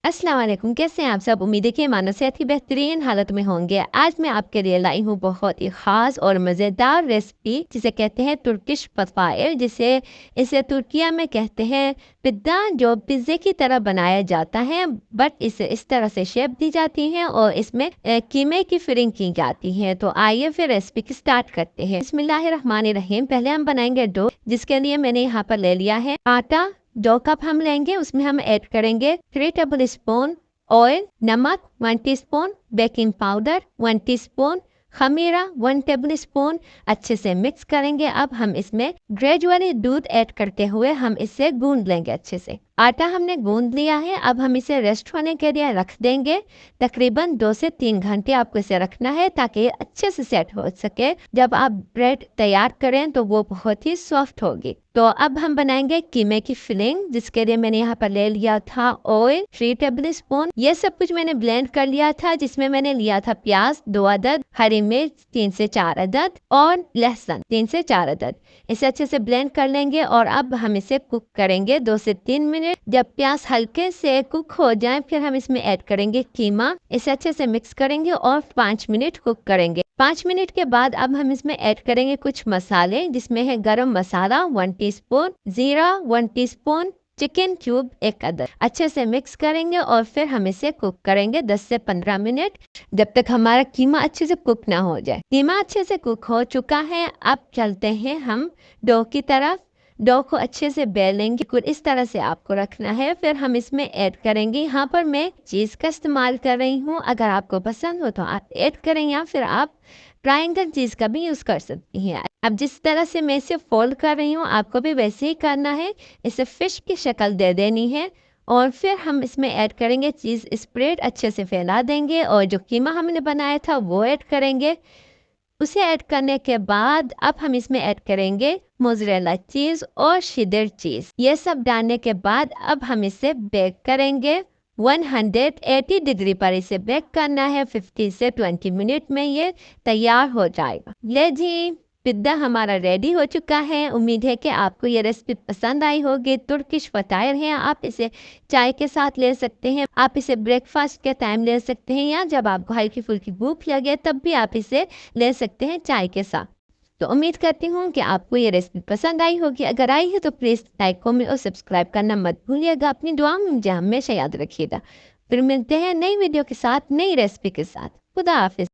अस्सलाम वालेकुम, कैसे हैं आप सब? उम्मीद है कि मानो सेहत की बेहतरीन हालत में होंगे। आज मैं आपके लिए लाई हूँ बहुत ही ख़ास और मज़ेदार रेसिपी जिसे कहते हैं तुर्किश फताइल, इसे तुर्किया में कहते हैं पिज़्ज़ा, जो पिज़्ज़े की तरह बनाया जाता है बट इसे इस तरह से शेप दी जाती है और इसमें कीमे की फिलिंग की जाती है। तो आइए फिर रेसिपी की स्टार्ट करते हैं। बिस्मिल्लाहिर्रहमानिर्रहीम। पहले हम बनाएंगे डो, जिसके लिए मैंने यहाँ पर ले लिया है आटा। 2 कप हम लेंगे, उसमें हम ऐड करेंगे 3 टेबल स्पून ऑयल, नमक 1 टीस्पून, बेकिंग पाउडर 1 टीस्पून, खमीरा 1 टेबल स्पून। अच्छे से मिक्स करेंगे। अब हम इसमें ग्रेजुअली दूध ऐड करते हुए हम इसे गूंद लेंगे अच्छे से। आटा हमने गूंद लिया है, अब हम इसे रेस्ट होने के लिए रख देंगे। तकरीबन 2 से 3 घंटे आपको इसे रखना है ताकि ये अच्छे से सेट हो सके। जब आप ब्रेड तैयार करें तो वो बहुत ही सॉफ्ट होगी। तो अब हम बनाएंगे कीमे की फिलिंग, जिसके लिए मैंने यहाँ पर ले लिया था ऑयल 3 टेबल स्पून। ये सब कुछ मैंने ब्लेंड कर लिया था, जिसमें मैंने लिया था प्याज 2 अदद, हरी मिर्च 3 से 4 अदद और लहसुन 3 से 4 अदद। इसे अच्छे से ब्लेंड कर लेंगे और अब हम इसे कुक करेंगे 2 से 3 मिनट। जब प्याज हल्के से कुक हो जाए फिर हम इसमें ऐड करेंगे कीमा। इसे अच्छे से मिक्स करेंगे और 5 मिनट कुक करेंगे। 5 मिनट के बाद अब हम इसमें ऐड करेंगे कुछ मसाले, जिसमें है गरम मसाला 1 टीस्पून, जीरा 1 टीस्पून, चिकन क्यूब 1 अदद। अच्छे से मिक्स करेंगे और फिर हम इसे कुक करेंगे 10 से 15 मिनट, जब तक हमारा कीमा अच्छे से कुक ना हो जाए। कीमा अच्छे से कुक हो चुका है। अब चलते हैं हम डो की तरफ। डो को अच्छे से बेलेंगे, कुछ इस तरह से आपको रखना है। फिर हम इसमें ऐड करेंगे, यहाँ पर मैं चीज़ का इस्तेमाल कर रही हूँ, अगर आपको पसंद हो तो आप ऐड करें या फिर आप ट्रायंगल चीज़ का भी यूज़ कर सकती हैं। अब जिस तरह से मैं इसे फोल्ड कर रही हूँ आपको भी वैसे ही करना है। इसे फिश की शक्ल दे देनी है और फिर हम इसमें ऐड करेंगे चीज़ स्प्रेड, अच्छे से फैला देंगे और जो कीमा हमने बनाया था वो ऐड करेंगे। उसे ऐड करने के बाद अब हम इसमें ऐड करेंगे मोज़रेला चीज़ और शेडर चीज़। ये सब डालने के बाद अब हम इसे बेक करेंगे 180 डिग्री पर। इसे बेक करना है 50 से 20 मिनट में ये तैयार हो जाएगा। ले जी, पिज़्ज़ा हमारा रेडी हो चुका है। उम्मीद है कि आपको ये रेसिपी पसंद आई होगी। तुर्किश फताइल है, आप इसे चाय के साथ ले सकते हैं, आप इसे ब्रेकफास्ट के टाइम ले सकते हैं या जब आपको हल्की फुल्की भूख लगे तब भी आप इसे ले सकते हैं चाय के साथ। तो उम्मीद करती हूँ कि आपको ये रेसिपी पसंद आई होगी। अगर आई है तो प्लीज़ लाइक, कमेंट और सब्सक्राइब करना मत भूलिएगा। अपनी दुआ में मुझे हमेशा याद रखिएगा। फिर मिलते हैं नई वीडियो के साथ, नई रेसिपी के साथ। खुदा हाफिज़।